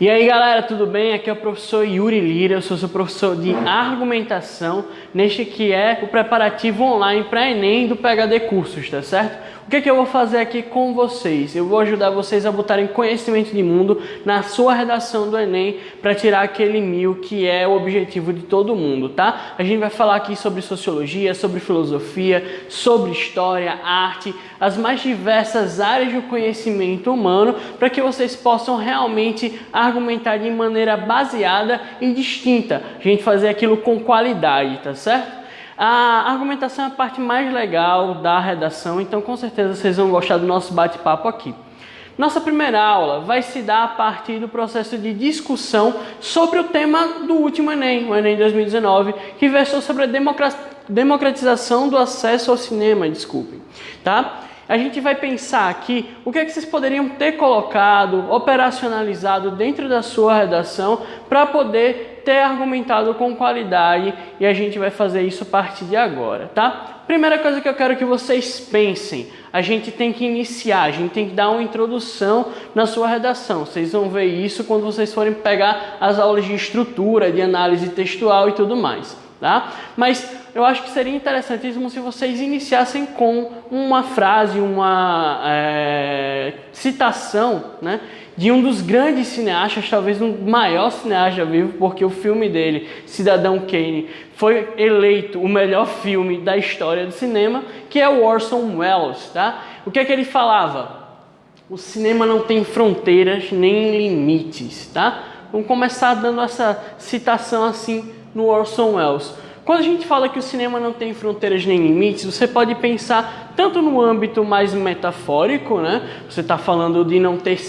E aí galera, tudo bem? Aqui é o professor Yuri Lira, eu sou seu professor de argumentação neste que é o preparativo online para Enem do PhD Cursos, tá certo? O que eu vou fazer aqui com vocês? Eu vou ajudar vocês a botarem conhecimento de mundo na sua redação do Enem para tirar aquele 1000 que é o objetivo de todo mundo, tá? A gente vai falar aqui sobre sociologia, sobre filosofia, sobre história, arte, as mais diversas áreas do conhecimento humano para que vocês possam realmente argumentar de maneira baseada e distinta. A gente fazer aquilo com qualidade, tá certo? A argumentação é a parte mais legal da redação, então com certeza vocês vão gostar do nosso bate-papo aqui. Nossa primeira aula vai se dar a partir do processo de discussão sobre o tema do último Enem, o Enem 2019, que versou sobre a democratização do acesso ao cinema, tá? A gente vai pensar aqui o que é que vocês poderiam ter colocado, operacionalizado dentro da sua redação para poder ter argumentado com qualidade, e a gente vai fazer isso a partir de agora, tá? Primeira coisa que eu quero que vocês pensem, a gente tem que iniciar, a gente tem que dar uma introdução na sua redação. Vocês vão ver isso quando vocês forem pegar as aulas de estrutura, de análise textual e tudo mais, tá? Mas eu acho que seria interessantíssimo se vocês iniciassem com uma frase, uma citação, né, de um dos grandes cineastas, talvez o maior cineasta vivo, porque o filme dele, Cidadão Kane, foi eleito o melhor filme da história do cinema, que é o Orson Welles, tá? O que é que ele falava? O cinema não tem fronteiras nem limites, tá? Vamos começar dando essa citação assim no Orson Welles. Quando a gente fala que o cinema não tem fronteiras nem limites, você pode pensar tanto no âmbito mais metafórico, né? Você está falando de não ter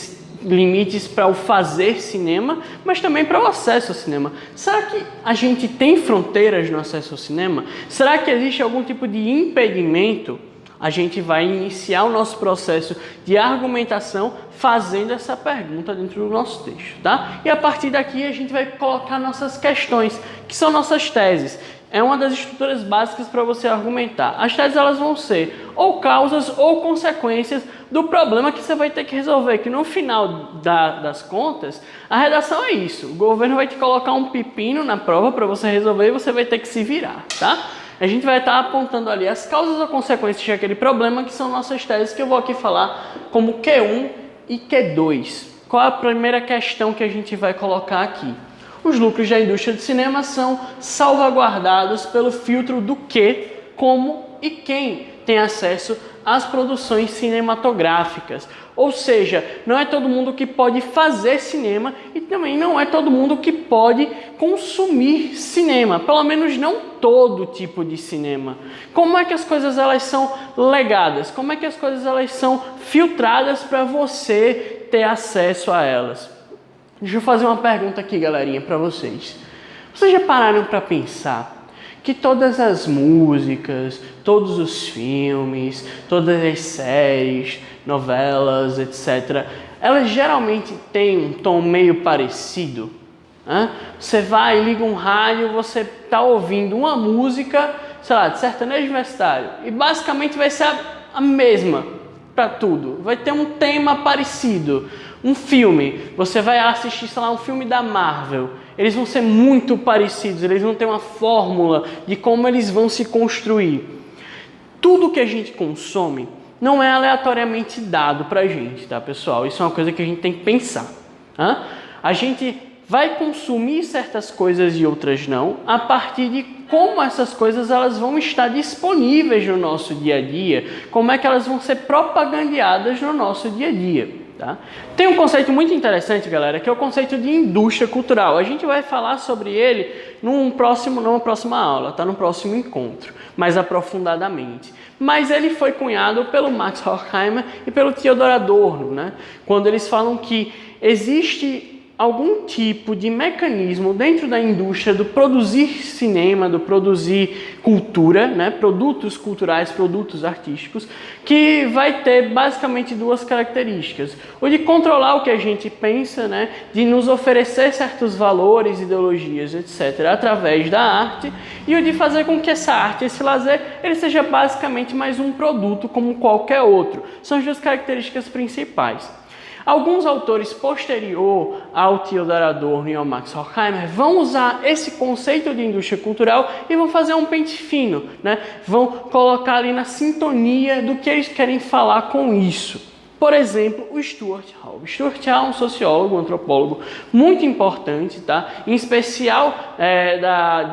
limites para o fazer cinema, mas também para o acesso ao cinema. Será que a gente tem fronteiras no acesso ao cinema? Será que existe algum tipo de impedimento? A gente vai iniciar o nosso processo de argumentação fazendo essa pergunta dentro do nosso texto, tá? E a partir daqui a gente vai colocar nossas questões, que são nossas teses. É uma das estruturas básicas para você argumentar. As teses elas vão ser ou causas ou consequências do problema que você vai ter que resolver, que no final das contas, a redação é isso. O governo vai te colocar um pepino na prova para você resolver e você vai ter que se virar, tá? A gente vai estar apontando ali as causas ou consequências daquele problema, que são nossas teses, que eu vou aqui falar como Q1 e Q2. Qual é a primeira questão que a gente vai colocar aqui? Os lucros da indústria do cinema são salvaguardados pelo filtro do que, como e quem tem acesso às produções cinematográficas. Ou seja, não é todo mundo que pode fazer cinema e também não é todo mundo que pode consumir cinema, pelo menos não todo tipo de cinema. Como é que as coisas elas são legadas? Como é que as coisas elas são filtradas para você ter acesso a elas? Deixa eu fazer uma pergunta aqui, galerinha, para vocês. Vocês já pararam para pensar que todas as músicas, todos os filmes, todas as séries, novelas, etc., elas geralmente têm um tom meio parecido? Você vai, liga um rádio, você está ouvindo uma música, sei lá, de sertanejo universitário, e basicamente vai ser a mesma para tudo. Vai ter um tema parecido. Um filme, você vai assistir, sei lá, um filme da Marvel, eles vão ser muito parecidos, eles vão ter uma fórmula de como eles vão se construir. Tudo que a gente consome não é aleatoriamente dado pra gente, tá, pessoal? Isso é uma coisa que a gente tem que pensar. A gente vai consumir certas coisas e outras não, a partir de como essas coisas elas vão estar disponíveis no nosso dia a dia, como é que elas vão ser propagandeadas no nosso dia a dia. Tá? Tem um conceito muito interessante, galera, que é o conceito de indústria cultural. A gente vai falar sobre ele numa próxima aula, tá? No próximo encontro, mais aprofundadamente. Mas ele foi cunhado pelo Max Horkheimer e pelo Theodor Adorno, né? Quando eles falam que existe algum tipo de mecanismo dentro da indústria do produzir cinema, do produzir cultura, né? Produtos culturais, produtos artísticos, que vai ter basicamente duas características. O de controlar o que a gente pensa, né? De nos oferecer certos valores, ideologias, etc., através da arte, e o de fazer com que essa arte, esse lazer, ele seja basicamente mais um produto como qualquer outro. São as duas características principais. Alguns autores posterior ao Theodor Adorno e ao Max Horkheimer vão usar esse conceito de indústria cultural e vão fazer um pente fino, né? Vão colocar ali na sintonia do que eles querem falar com isso. Por exemplo, o Stuart Hall. O Stuart Hall é um sociólogo, um antropólogo muito importante, tá? Em especial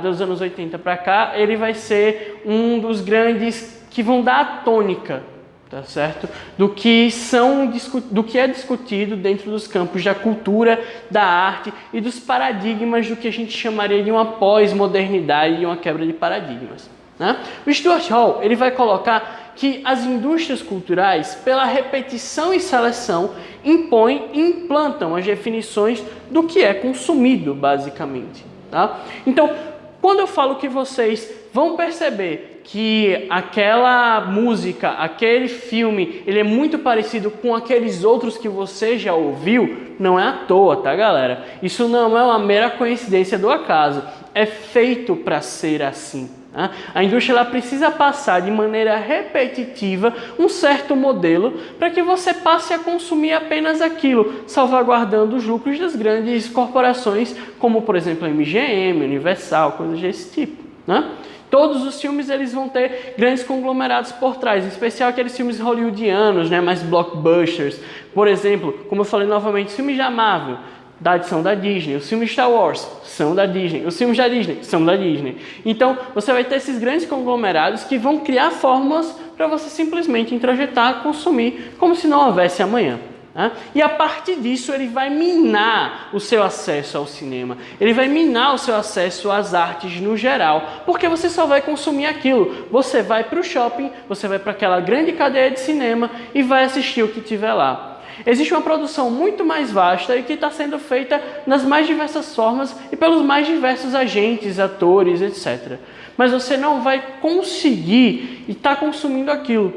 dos anos 80 para cá, ele vai ser um dos grandes que vão dar a tônica, tá certo? Do que é discutido dentro dos campos da cultura, da arte e dos paradigmas do que a gente chamaria de uma pós-modernidade e uma quebra de paradigmas, né? O Stuart Hall, ele vai colocar que as indústrias culturais, pela repetição e seleção, impõem e implantam as definições do que é consumido, basicamente, tá? Então, quando eu falo que vocês vão perceber que aquela música, aquele filme, ele é muito parecido com aqueles outros que você já ouviu, não é à toa, tá, galera? Isso não é uma mera coincidência do acaso, é feito para ser assim. A indústria ela precisa passar de maneira repetitiva um certo modelo para que você passe a consumir apenas aquilo, salvaguardando os lucros das grandes corporações, como por exemplo a MGM, Universal, coisas desse tipo, né? Todos os filmes eles vão ter grandes conglomerados por trás, em especial aqueles filmes hollywoodianos, né, mais blockbusters. Por exemplo, como eu falei novamente, os filmes da Marvel, são da Disney, os filmes Star Wars são da Disney, os filmes da Disney são da Disney. Então, você vai ter esses grandes conglomerados que vão criar fórmulas para você simplesmente introjetar, consumir, como se não houvesse amanhã. E a partir disso, ele vai minar o seu acesso ao cinema, ele vai minar o seu acesso às artes no geral, porque você só vai consumir aquilo. Você vai para o shopping, você vai para aquela grande cadeia de cinema e vai assistir o que tiver lá. Existe uma produção muito mais vasta e que está sendo feita nas mais diversas formas e pelos mais diversos agentes, atores, etc. Mas você não vai conseguir estar consumindo aquilo,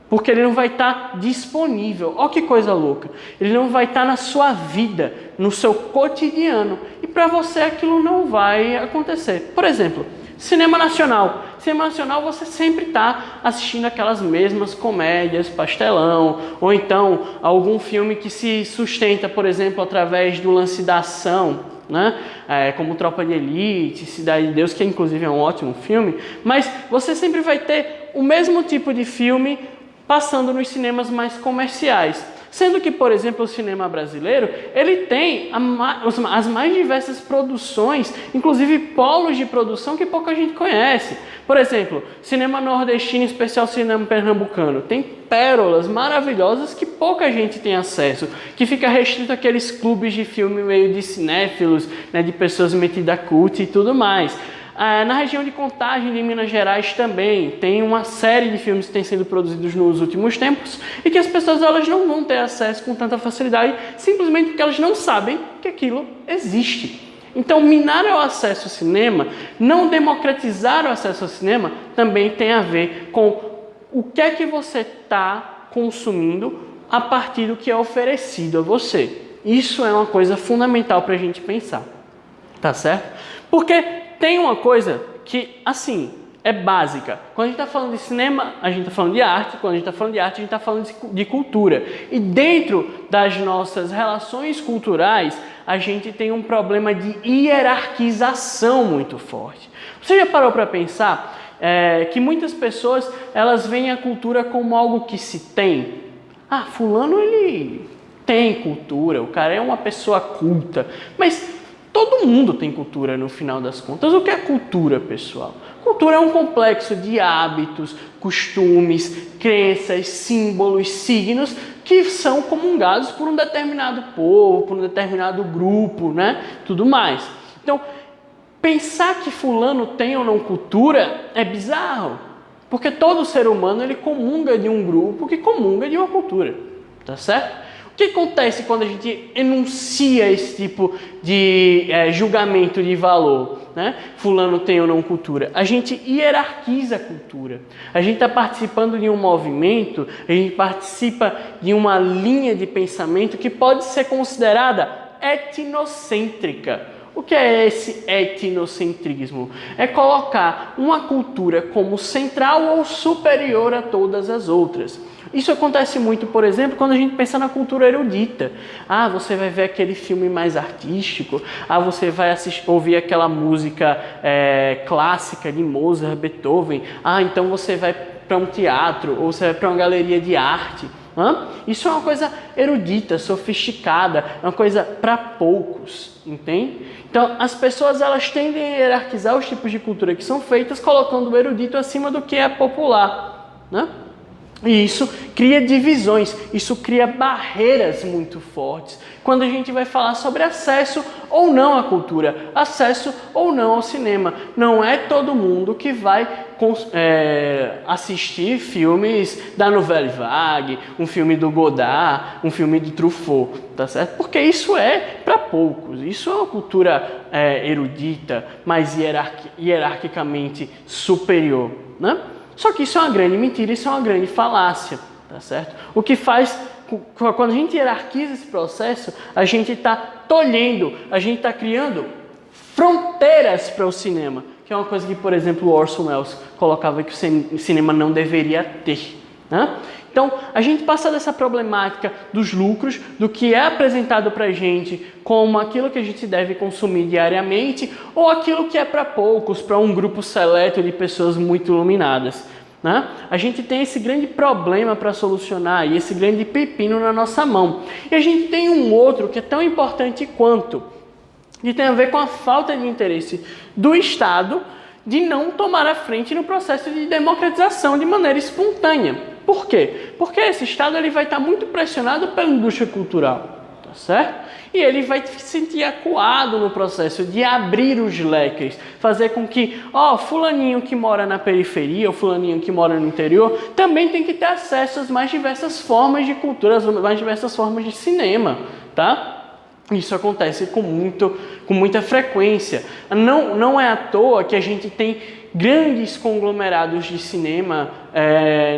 porque ele não vai estar disponível. Olha que coisa louca! Ele não vai estar na sua vida, no seu cotidiano. E para você aquilo não vai acontecer. Por exemplo, cinema nacional. Cinema nacional você sempre está assistindo aquelas mesmas comédias, pastelão, ou então algum filme que se sustenta, por exemplo, através do lance da ação, né? Como Tropa de Elite, Cidade de Deus, que inclusive é um ótimo filme, mas você sempre vai ter o mesmo tipo de filme passando nos cinemas mais comerciais. Sendo que, por exemplo, o cinema brasileiro, ele tem as mais diversas produções, inclusive polos de produção que pouca gente conhece. Por exemplo, cinema nordestino, em especial cinema pernambucano, tem pérolas maravilhosas que pouca gente tem acesso, que fica restrito àqueles clubes de filme meio de cinéfilos, né, de pessoas metidas a cult e tudo mais. Na região de Contagem, de Minas Gerais, também tem uma série de filmes que têm sido produzidos nos últimos tempos e que as pessoas elas não vão ter acesso com tanta facilidade, simplesmente porque elas não sabem que aquilo existe. Então, minar o acesso ao cinema, não democratizar o acesso ao cinema, também tem a ver com o que é que você está consumindo a partir do que é oferecido a você. Isso é uma coisa fundamental para a gente pensar, tá certo? Porque tem uma coisa que, assim, é básica. Quando a gente está falando de cinema, a gente está falando de arte. Quando a gente está falando de arte, a gente está falando de cultura. E dentro das nossas relações culturais, a gente tem um problema de hierarquização muito forte. Você já parou para pensar que muitas pessoas elas veem a cultura como algo que se tem? Ah, fulano ele tem cultura, o cara é uma pessoa culta. Mas todo mundo tem cultura no final das contas. O que é cultura, pessoal? Cultura é um complexo de hábitos, costumes, crenças, símbolos, signos que são comungados por um determinado povo, por um determinado grupo, né? Tudo mais. Então, pensar que fulano tem ou não cultura é bizarro, porque todo ser humano ele comunga de um grupo que comunga de uma cultura, tá certo? O que acontece quando a gente enuncia esse tipo de julgamento de valor, né? Fulano tem ou não cultura. A gente hierarquiza a cultura. A gente está participando de um movimento, a gente participa de uma linha de pensamento que pode ser considerada etnocêntrica. O que é esse etnocentrismo? É colocar uma cultura como central ou superior a todas as outras. Isso acontece muito, por exemplo, quando a gente pensa na cultura erudita. Ah, você vai ver aquele filme mais artístico. Ah, você vai ouvir aquela música clássica de Mozart, Beethoven. Ah, então você vai para um teatro ou você vai para uma galeria de arte. Isso é uma coisa erudita, sofisticada, é uma coisa para poucos, entende? Então, as pessoas elas tendem a hierarquizar os tipos de cultura que são feitas, colocando o erudito acima do que é popular, né? E isso cria divisões, isso cria barreiras muito fortes quando a gente vai falar sobre acesso ou não à cultura, acesso ou não ao cinema. Não é todo mundo que vai assistir filmes da Nouvelle Vague, um filme do Godard, um filme do Truffaut, tá certo? Porque isso é para poucos, isso é uma cultura erudita, mais hierarquicamente superior, né? Só que isso é uma grande mentira, isso é uma grande falácia, tá certo? O que faz, quando a gente hierarquiza esse processo, a gente está tolhendo, a gente está criando fronteiras para o cinema, que é uma coisa que, por exemplo, o Orson Welles colocava que o cinema não deveria ter, né? Então, a gente passa dessa problemática dos lucros, do que é apresentado para a gente como aquilo que a gente deve consumir diariamente ou aquilo que é para poucos, para um grupo seleto de pessoas muito iluminadas, né? A gente tem esse grande problema para solucionar e esse grande pepino na nossa mão. E a gente tem um outro que é tão importante quanto, que tem a ver com a falta de interesse do Estado de não tomar a frente no processo de democratização de maneira espontânea. Por quê? Porque esse Estado ele vai estar muito pressionado pela indústria cultural, tá certo? E ele vai se sentir acuado no processo de abrir os leques, fazer com que, fulaninho que mora na periferia, ou fulaninho que mora no interior, também tem que ter acesso às mais diversas formas de cultura, às mais diversas formas de cinema, tá? Isso acontece com muita frequência. Não é à toa que a gente tem grandes conglomerados de cinema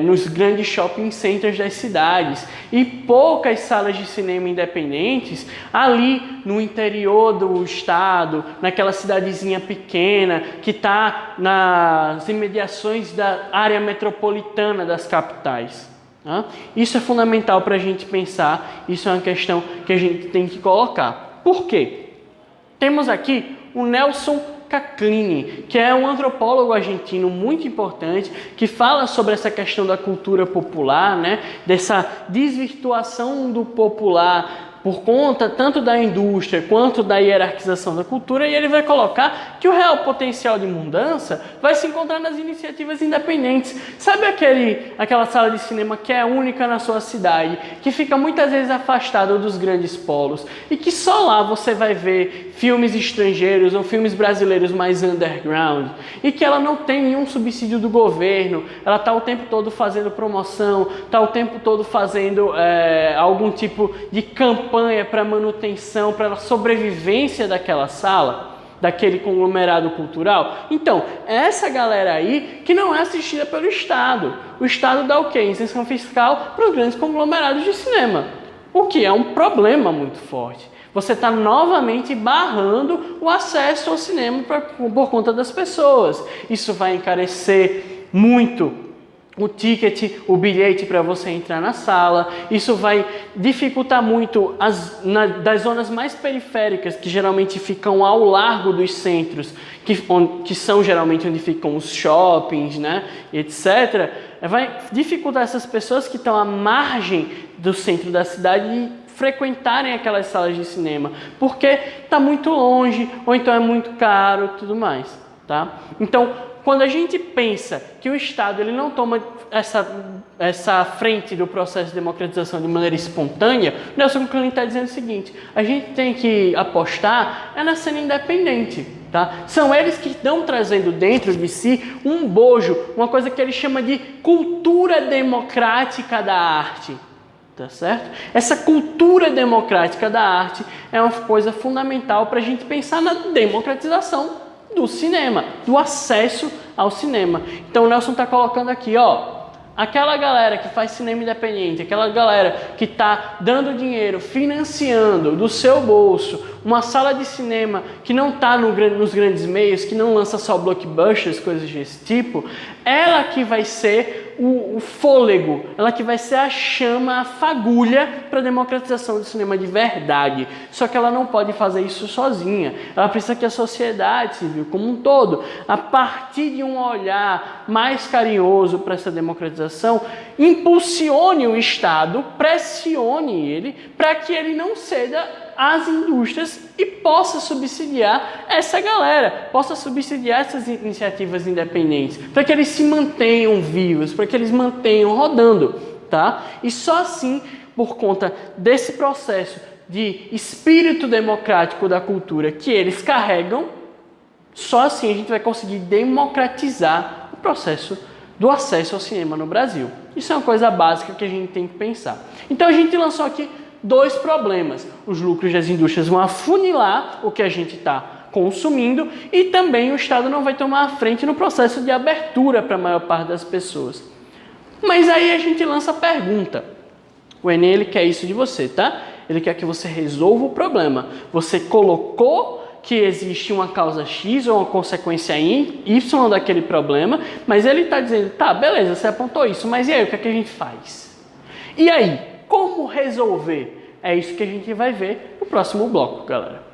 nos grandes shopping centers das cidades e poucas salas de cinema independentes ali no interior do estado, naquela cidadezinha pequena que está nas imediações da área metropolitana das capitais. Isso é fundamental para a gente pensar, isso é uma questão que a gente tem que colocar. Por quê? Temos aqui o Nelson Caclini, que é um antropólogo argentino muito importante, que fala sobre essa questão da cultura popular, né? Dessa desvirtuação do popular por conta tanto da indústria quanto da hierarquização da cultura, e ele vai colocar que o real potencial de mudança vai se encontrar nas iniciativas independentes. Sabe aquela sala de cinema que é única na sua cidade, que fica muitas vezes afastada dos grandes polos, e que só lá você vai ver filmes estrangeiros ou filmes brasileiros mais underground, e que ela não tem nenhum subsídio do governo, ela está o tempo todo fazendo promoção, está o tempo todo fazendo algum tipo de campanha para manutenção, para a sobrevivência daquela sala, daquele conglomerado cultural. Então, essa galera aí que não é assistida pelo Estado. O Estado dá o quê? Isenção fiscal para os grandes conglomerados de cinema, o que é um problema muito forte. Você está novamente barrando o acesso ao cinema por conta das pessoas. Isso vai encarecer muito o ticket, o bilhete para você entrar na sala. Isso vai dificultar muito das zonas mais periféricas, que geralmente ficam ao largo dos centros, que são geralmente onde ficam os shoppings, né, etc. Vai dificultar essas pessoas que estão à margem do centro da cidade de frequentarem aquelas salas de cinema, porque está muito longe, ou então é muito caro e tudo mais, tá? Então, quando a gente pensa que o Estado ele não toma essa frente do processo de democratização de maneira espontânea, Nelson Caclini está dizendo o seguinte: a gente tem que apostar na cena independente. Tá? São eles que estão trazendo dentro de si um bojo, uma coisa que ele chama de cultura democrática da arte. Tá certo? Essa cultura democrática da arte é uma coisa fundamental para a gente pensar na democratização do cinema, do acesso ao cinema. Então o Nelson está colocando aqui, aquela galera que faz cinema independente, aquela galera que está dando dinheiro, financiando do seu bolso uma sala de cinema que não está nos grandes meios, que não lança só blockbusters, coisas desse tipo, ela que vai ser o fôlego, ela que vai ser a chama, a fagulha para a democratização do cinema de verdade. Só que ela não pode fazer isso sozinha. Ela precisa que a sociedade civil como um todo, a partir de um olhar mais carinhoso para essa democratização, impulsione o Estado, pressione ele para que ele não ceda às indústrias e possa subsidiar essa galera, possa subsidiar essas iniciativas independentes, para que eles se mantenham vivos, para que eles mantenham rodando, tá? E só assim, por conta desse processo de espírito democrático da cultura que eles carregam, só assim a gente vai conseguir democratizar o processo do acesso ao cinema no Brasil. Isso é uma coisa básica que a gente tem que pensar. Então a gente lançou aqui 2 problemas. Os lucros das indústrias vão afunilar o que a gente está consumindo e também o Estado não vai tomar a frente no processo de abertura para a maior parte das pessoas. Mas aí a gente lança a pergunta. O Enem, ele quer isso de você, tá? Ele quer que você resolva o problema. Você colocou que existe uma causa X ou uma consequência Y daquele problema, mas ele está dizendo, tá, beleza, você apontou isso, mas e aí, o que é que a gente faz? E aí, como resolver? É isso que a gente vai ver no próximo bloco, galera.